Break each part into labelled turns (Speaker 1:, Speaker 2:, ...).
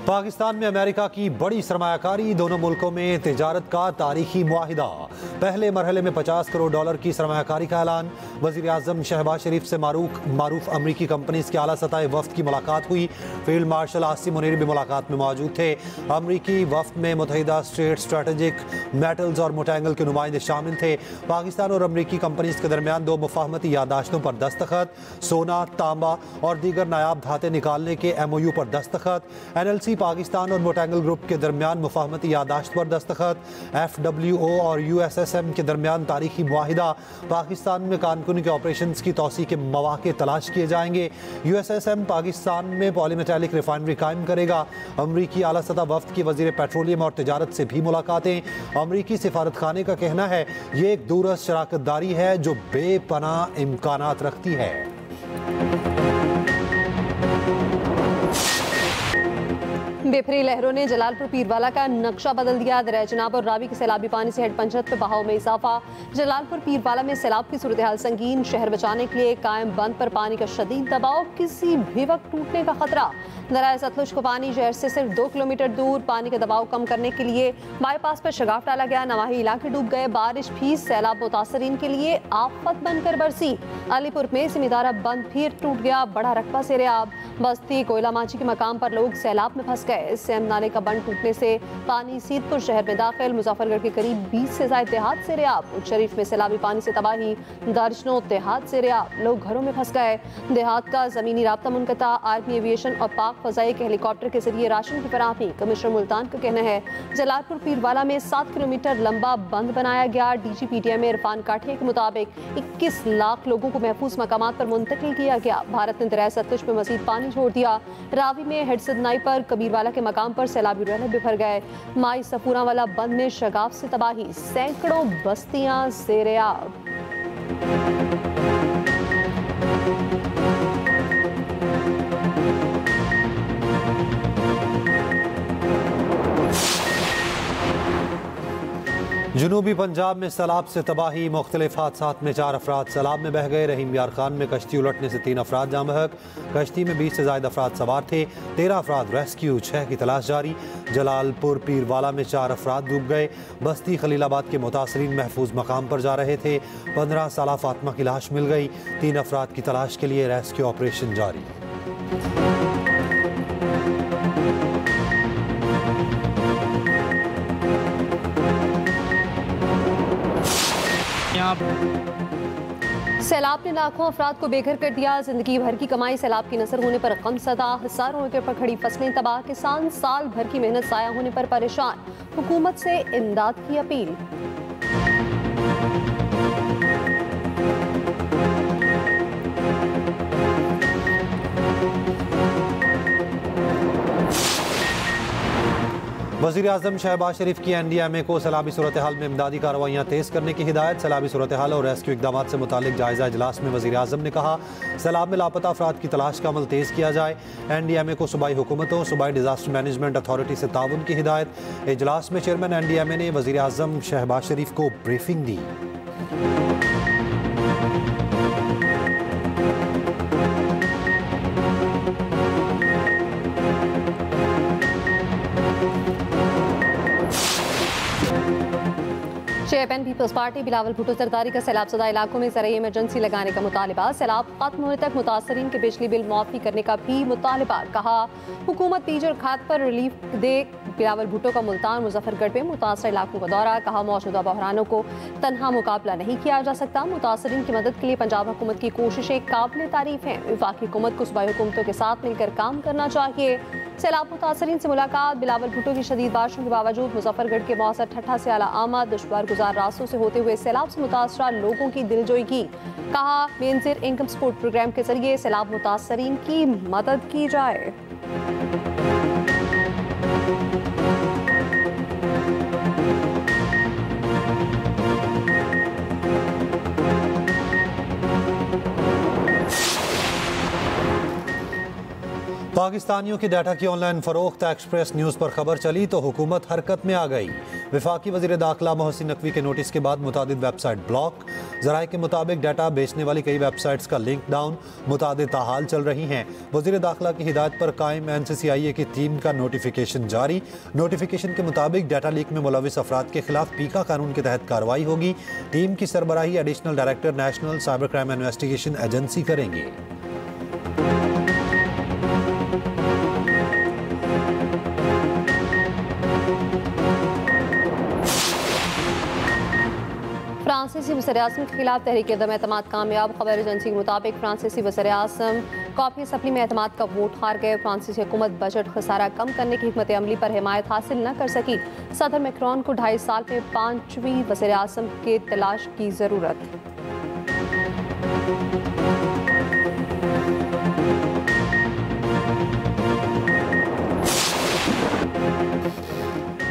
Speaker 1: पाकिस्तान में अमेरिका की बड़ी सरमायाकारी, दोनों मुल्कों में तिजारत का तारीखी मुआहिदा। पहले मरहले में 50 करोड़ डॉलर की सरमायाकारी का ऐलान। वज़ीर आज़म शहबाज शरीफ से मारूफ अमरीकी कंपनीज के आला सतह वफ्द की मुलाकात हुई। फील्ड मार्शल आसिम मुनीर भी मुलाकात में मौजूद थे। अमरीकी वफ्द में मुत्तहिदा स्टेट स्ट्रेटेजिक मेटल्स और मोटेंगल के नुमाइंदे शामिल थे। पाकिस्तान और अमरीकी कंपनीज के दरमियान 2 मुफाहमती यादाश्तों पर दस्तखत। सोना, तांबा और दीगर नायाब धातें निकालने के MOU पर दस्तखत। NLC पाकिस्तान और मोटेंगल ग्रुप के दरमियान मुफाहमती यादाश्त पर दस्तखत। FWO और USSM के दरमियान तारीखी मुआहिदा। पाकिस्तान में कानूनी के ऑपरेशन की तौसी के मौके तलाश किए जाएंगे। USSM पाकिस्तान में पॉलीमेटालिक रिफाइनरी कायम करेगा। अमरीकी आला सतह वफ्द की वजीर पेट्रोलियम और तिजारत से भी मुलाकातें। अमरीकी सिफारत खाने का कहना है ये एक दूरस्थ शराकतदारी है जो बेपनाह इम्कानात रखती है।
Speaker 2: बेफरी लहरों ने जलालपुर पीरवाला का नक्शा बदल दिया। दरिया चनाब और रावी के सैलाबी पानी से हेड पंचत पे बहाव में इजाफा। जलालपुर पीरवाला में सैलाब की सूरत हाल संगीन। शहर बचाने के लिए कायम बंद पर पानी का शदीद दबाव, किसी भी वक्त टूटने का खतरा। दरिया सतलुज को पानी शहर से सिर्फ 2 किलोमीटर दूर। पानी का दबाव कम करने के लिए बाईपास पर शगाफ डाला गया। नवाही इलाके डूब गए। बारिश भी सैलाब मुतासरीन के लिए आफत बनकर बरसी। अलीपुर में सिमिदारा बंद फिर टूट गया। बड़ा रकबा सेरेआब। बस्ती कोयला माची के मकाम पर लोग सैलाब में फंस गए। सेम नाले का बंद टूटने से पानी सीतपुर शहर में दाखिल। मुजफ्फरगढ़ के करीब 20 से ज्यादा देहात से रियाब। शरीफ में सैलाबी पानी से तबाही। दर्जनों देहात से रियाब। लोग घरों में फंस गए। देहात का जमीनी राब्ता मुनक़ता। आर्मी एविएशन और पाक फजाई के हेलीकॉप्टर के जरिए राशन की फराहमी। कमिश्नर मुल्तान का कहना है जलालपुर पीरवाला में 7 किलोमीटर लंबा बंद बनाया गया। DG PTM इरफान काठिया के मुताबिक 21 लाख लोगों को महफूज मकामात पर मुंतकिल किया गया। भारत ने दरिया सतलुज में मजीद पानी छोड़ दिया। रावी में हेड सदनाई पर कबीरवाला के मकाम पर सैलाबी रहने बिफर गए। माई सफूरा वाला बंद में शगाफ से तबाही। सैकड़ों बस्तियां सेरेआब।
Speaker 1: जनूबी पंजाब में सैलाब से तबाही। मुख्तलिफ हादसात में 4 अफराद सैलाब में बह गए। रहीम यार खान में कश्ती उलटने से 3 अफराद जाँ बहक। कश्ती में 20 से ज्यादा अफराद सवार थे। 13 अफराद रेस्क्यू, 6 की तलाश जारी। जलालपुर पीरवाला में 4 अफराद डूब गए। बस्ती खलीलाबाद के मुतासरीन महफूज मकाम पर जा रहे थे। 15 साला फातिमा की लाश मिल गई। 3 अफराद की तलाश के लिए रेस्क्यू ऑपरेशन जारी।
Speaker 2: सैलाब ने लाखों अफराद को बेघर कर दिया। जिंदगी भर की कमाई सैलाब की नसर होने पर गमज़दा। हजारों एकड़ पर खड़ी फसलें तबाह। किसान साल भर की मेहनत ज़ाया होने पर परेशान। हुकूमत से इमदाद की अपील।
Speaker 1: वज़ीर आज़म शहबाज शरीफ की NDMA को सैलाबी सूरत हाल में इमदादी कार्रवाइयाँ तेज़ करने की हिदायत। सैलाबी सूरत हाल और रेस्क्यू इक़दामात से मुतालिक जायज़ा इजलास में वज़ीर आज़म ने कहा सैलाब में लापता अफराद की तलाश का अमल तेज़ किया जाए। NDMA को सूबाई हुकूमतों, सूबाई डिज़ास्टर मैनेजमेंट अथॉरिटी से ताउन की हिदायत। इजलास में चेयरमैन NDMA ने वज़ीर आज़म शहबाज शरीफ को ब्रीफिंग दी।
Speaker 2: Chairman Peoples Party Bilawal Bhutto Zardari का सैलाब ज़दा इलाकों में ज़रूरी इमरजेंसी लगाने का मुतालबा। सैलाब खत्म होने तक मुतासरीन के बिजली बिल माफ़ी करने का भी मुतालबा। कहा हुकूमत बीज और खाद पर रिलीफ दे। बिलावल भुट्टो का मुल्तान मुजफ्फरगढ़ में मुतासर इलाकों का दौरा। कहा मौजूदा बहरानों को तनहा मुकाबला नहीं किया जा सकता। मुतासरीन की मदद के लिए पंजाब हुकूमत की कोशिशें काबिल तारीफ हैं। वफाकी हुकूमत को सूबाई हुकूमतों के साथ मिलकर काम करना चाहिए। सैलाब मुतासरीन से मुलाकात। बिलावल भुट्टो की शदीद बारिशों के बावजूद मुजफ्फरगढ़ के मौसर ठट्ठा से आला आमद। दुश्वार गुजार रास्तों से होते हुए सैलाब से मुतासरा लोगों की दिलजोई की। कहा बेनजीर इनकम सपोर्ट प्रोग्राम के जरिए सैलाब मुतासरीन की मदद की जाए।
Speaker 1: पाकिस्तानियों की डाटा की ऑनलाइन फरोख्त एक्सप्रेस न्यूज़ पर खबर चली तो हुकूमत हरकत में आ गई। वफाकी वज़ीर दाखिला मोहसिन नकवी के नोटिस के बाद मुतादिद वेबसाइट ब्लॉक। जराये के मुताबिक डाटा बेचने वाली कई वेबसाइट्स का लिंक डाउन, मुतादिद ताहाल चल रही हैं। वज़ीर दाखिला की हिदायत पर कायम NCCIA की टीम का नोटिफिकेशन जारी। नोटिफिकेशन के मुताबिक डाटा लीक में मुलविस अफराद के खिलाफ पीका कानून के तहत कार्रवाई होगी। टीम की सरबराही additional director national cyber crime investigation agency करेंगे।
Speaker 2: फ्रांसीसी वज़ीर-ए-आज़म के खिलाफ तहरीक अदम एतमाद कामयाब। खबर एजेंसी के मुताबिक फ्रांसीसी वज़ीर-ए-आज़म कॉफी असम्बली में एतमाद का वोट हार गए। फ्रांसीसी हुकूमत बजट खसारा कम करने की हिकमत अमली पर हिमायत हासिल न कर सकी। सदर मैक्रोन को 2.5 साल में 5वीं वज़ीर-ए-आज़म के तलाश की ज़रूरत।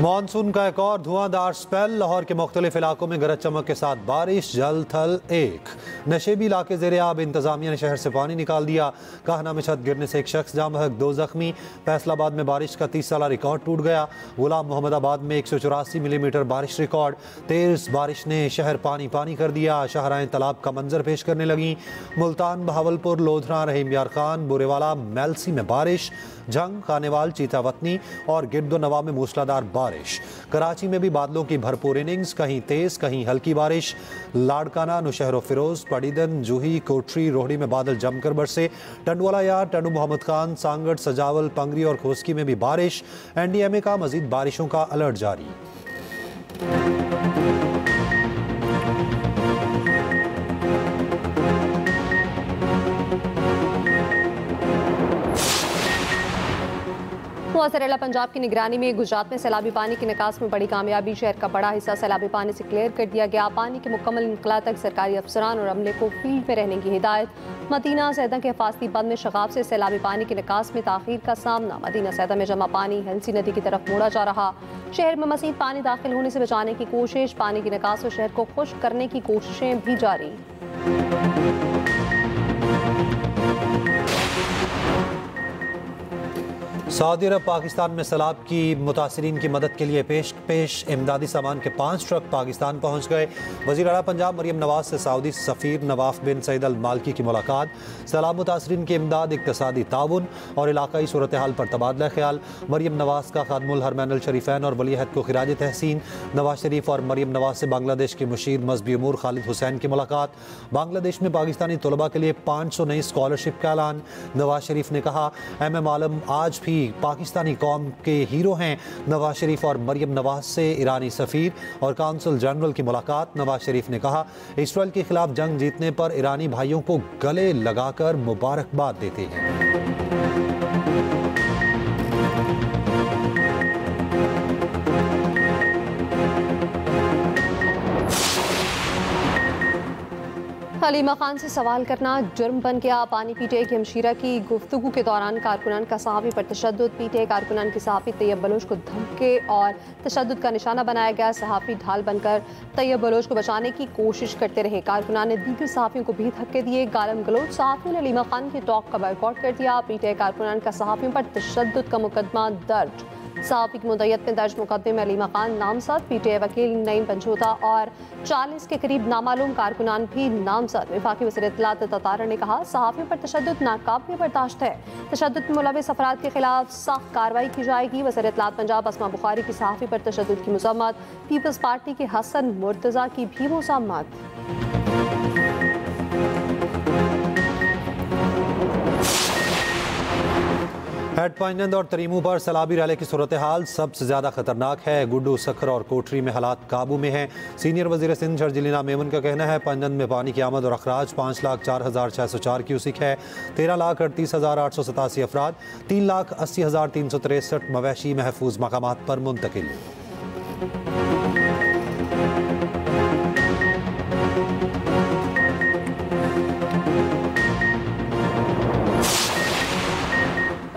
Speaker 1: मानसून का एक और धुआंधार स्पेल। लाहौर के मुख्तलिफ इलाकों में गरज चमक के साथ बारिश, जल थल एक। नशेबी इलाके ज़ेरे आब। इंतजामिया ने शहर से पानी निकाल दिया। काहना में छत गिरने से एक शख्स जाम बहक, 2 जख्मी। फैसलाबाद में बारिश का 30 साला रिकॉर्ड टूट गया। गुलाम मोहम्मदाबाद में 184 मिलीमीटर बारिश रिकॉर्ड। तेज बारिश ने शहर पानी पानी कर दिया। शाहराएं तालाब का मंजर पेश करने लगी। मुल्तान, बहावलपुर, लोधरा, रहीम यार खान, बुरेवाला, मेलसी में बारिश। जंग, खानेवाल, चीतावतनी और गिरदो नवा में मूसलाधार बारिश। कराची में भी बादलों की भरपूर इनिंग्स, कहीं तेज कहीं हल्की बारिश। लाड़काना, नुशहरो फिरोज, पड़ीदन, जूही, कोटरी, रोहड़ी में बादल जमकर बरसे। टंडवाला यार, टंडू मोहम्मद खान, सांगड़, सजावल, पंगरी और खोसकी में भी बारिश। NDMA का मजीद बारिशों का अलर्ट जारी।
Speaker 2: मुअस्सर पंजाब की निगरानी में गुजरात में सैलाबी पानी के निकास में बड़ी कामयाबी। शहर का बड़ा हिस्सा सैलाबी पानी से क्लियर कर दिया गया। पानी के मुकम्मल इंकला तक सरकारी अफसरान और अमले को फील्ड में रहने की हिदायत। मदीना सैदा के हिफाजती बंद में शगाफ से सैलाबी पानी के निकास में ताखीर का सामना। मदीना सैदा में जमा पानी हल्सी नदी की तरफ मोड़ा जा रहा। शहर में मज़ीद पानी दाखिल होने से बचाने की कोशिश। पानी के निकास और शहर को खुश्क करने की कोशिशें भी जारी।
Speaker 1: सऊदी अरब पाकिस्तान में सैलाब की मुतासरीन की मदद के लिए पेश इमदादी सामान के 5 ट्रक पाकिस्तान पहुँच गए। वज़ीर आला पंजाब मरियम नवाज से सऊदी सफ़ीर नवाफ बिन सईद अल मालकी की मुलाकात। सैलाब मुतासरीन की इमदाद, इक़्तिसादी ताउन और इलाकाई सूरत हाल पर तबादला ख्याल। मरियम नवाज का खादमुल हरमैन अल शरीफैन और वली अहद को खिराज तहसीन। नवाज शरीफ और मरियम नवाज से बांग्लादेश के मुशीर मजहबी उमूर खालिद हुसैन की मुलाकात। बांग्लादेश में पाकिस्तानी तलबा के लिए 500 नई स्कॉलरशिप का ऐलान। नवाज शरीफ ने कहा, MM आलम आज भी पाकिस्तानी कौम के हीरो हैं। नवाज शरीफ और मरियम नवाज से ईरानी सफ़ीर और काउंसिल जनरल की मुलाकात। नवाज शरीफ ने कहा, इसराइल के खिलाफ जंग जीतने पर ईरानी भाइयों को गले लगाकर मुबारकबाद देते हैं।
Speaker 2: हलीमा खान से सवाल करना जुर्म बन गया। पानी PTI की हमशीरा की गुफ्तगू के दौरान कारकुनान का सहाफ़ी पर तशद्दुद। PTI कारकुनान की सहाफ़ी तैयब बलोच को धमके और तशद्दुद का निशाना बनाया गया। सहाफ़ी ढाल बनकर तैयब बलोच को बचाने की कोशिश करते रहे। कारकुनान ने दीगर सहाफ़ियों को भी धक्के दिए। गालम गलोच सहाफ़ियों ने हलीमा खान की टॉक का बायकॉट कर दिया। PTI कारकुनान का सहाफ़ियों पर तशद्दुद का मुकदमा दर्ज। सहाफ़ी की मुद्दत में दर्ज मुकदमे में हलीमा खान नामजद। PTI वकील नईम पंचोता और 40 के करीब नामालूम कारकुनान भी नामजद। वफाकी वज़ीर इत्तलात ततारा ने कहा, सहाफ़ियों पर तशद्दुद नाकाबिल बर्दाश्त है। तशद्दुद में मुलविस अफराद के खिलाफ सख्त कार्रवाई की जाएगी। वज़ीर इत्तलात पंजाब अस्मा बुखारी की सहाफ़ी पर तशद्दुद की मज़म्मत। पीपल्स पार्टी के हसन मुर्तज़ा की भी मज़म्मत।
Speaker 1: हेड पाइनंद और तरीमू पर सैलाबी रैली की सूरत हाल सबसे ज्यादा खतरनाक है। गुड्डू, सखर और कोटरी में हालात काबू में हैं। सीनियर वजीर सिंध शर्जिलीना मेमन का कहना है, पाइनंद में पानी की आमद और अखराज 5,04,604 क्यूसिक है। 13,38,887 अफराद, 3,80,363 मवेशी महफूज मकामात पर मुंतकिल।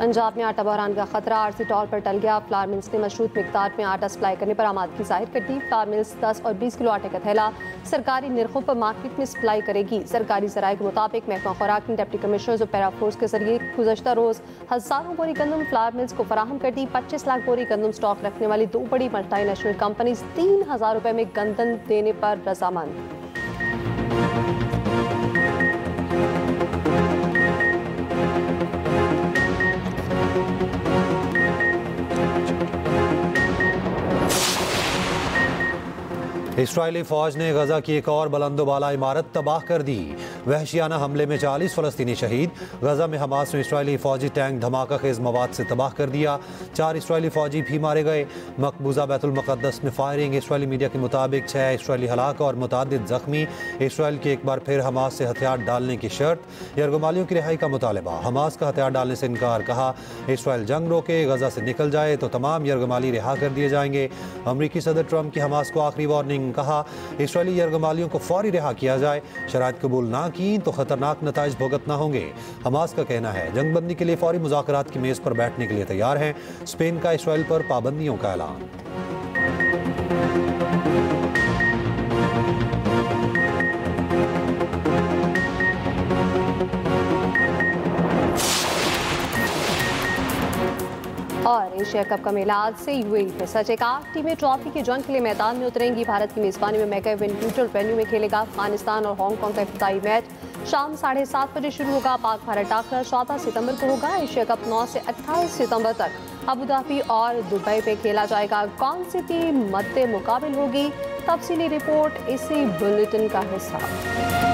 Speaker 2: पंजाब में आटा बहरान का खतरा। आरसी तौर पर टल गया। फ्लावर मिल्स ने मशरूत मिकदार में आटा सप्लाई करने पर आमादगी जाहिर कर दी। फ्लावर मिल्स 10 और 20 किलो आटे का थैला सरकारी निर्खों पर मार्केट में सप्लाई करेगी। सरकारी जराये के मुताबिक महकमा खुराक ने डिप्टी कमिश्नर्स और पैराफोर्स के जरिए गुज़श्ता रोज हज़ारों बोरी गंदम फ्लावर मिल्स को फराहम कर दी। 25 लाख बोरी गंदम स्टॉक रखने वाली 2 बड़ी मल्टीनेशनल कंपनीज 3,000 रुपये में गंदम देने पर रजामंद।
Speaker 1: इस्राएली फौज ने गजा की एक और बुलंदोबाला इमारत तबाह कर दी। वहशियाना हमले में 40 फलस्तीनी शहीद। गजा में हमास ने इस्राएली फौजी टैंक धमाका खेज मवाद से तबाह कर दिया। 4 इस्राएली फौजी भी मारे गए। मकबूजा बैतुल मुक़द्दस में फायरिंग। इस्राएली मीडिया के मुताबिक 6 इस्राएली हलाक और मुतादिद जख्मी। इस्राएल की एक बार फिर हमास से हथियार डालने की शर्त। यरगमालियों की रिहाई का मुतालबा। हमास का हथियार डालने से इनकार। कहा इस्राएल जंग रोके, गजा से निकल जाए तो तमाम यरगमाली रिहा कर दिए जाएंगे। अमरीकी सदर ट्रंप की हमास को आखिरी वार्निंग। कहा इस्राएली यरगमालियों को फौरी रिहा किया जाए। शराइत कबूल ना की तो खतरनाक नताइज भुगतना होंगे। हमास का कहना है जंगबंदी के लिए फौरी मुज़ाकरात की मेज पर बैठने के लिए तैयार हैं। स्पेन का इस्राएल पर पाबंदियों का ऐलान।
Speaker 2: और एशिया कप का मेला आज से यूएई में सजेगा। टीमें ट्रॉफी की जंग के लिए मैदान में उतरेंगी। भारत की मेजबानी में मैकइवन न्यूट्रल वेन्यू में खेलेगा अफगानिस्तान और हांगकांग का इब्तिदाई मैच शाम 7:30 बजे शुरू होगा। पाक भारत टाकरा 14 सितंबर को होगा। एशिया कप 9 से 28 सितंबर तक अबू धाबी और दुबई पे खेला जाएगा। कौन सी टीम मद्दे मुकाबिल होगी, तफसीली रिपोर्ट इसी बुलेटिन का हिस्सा।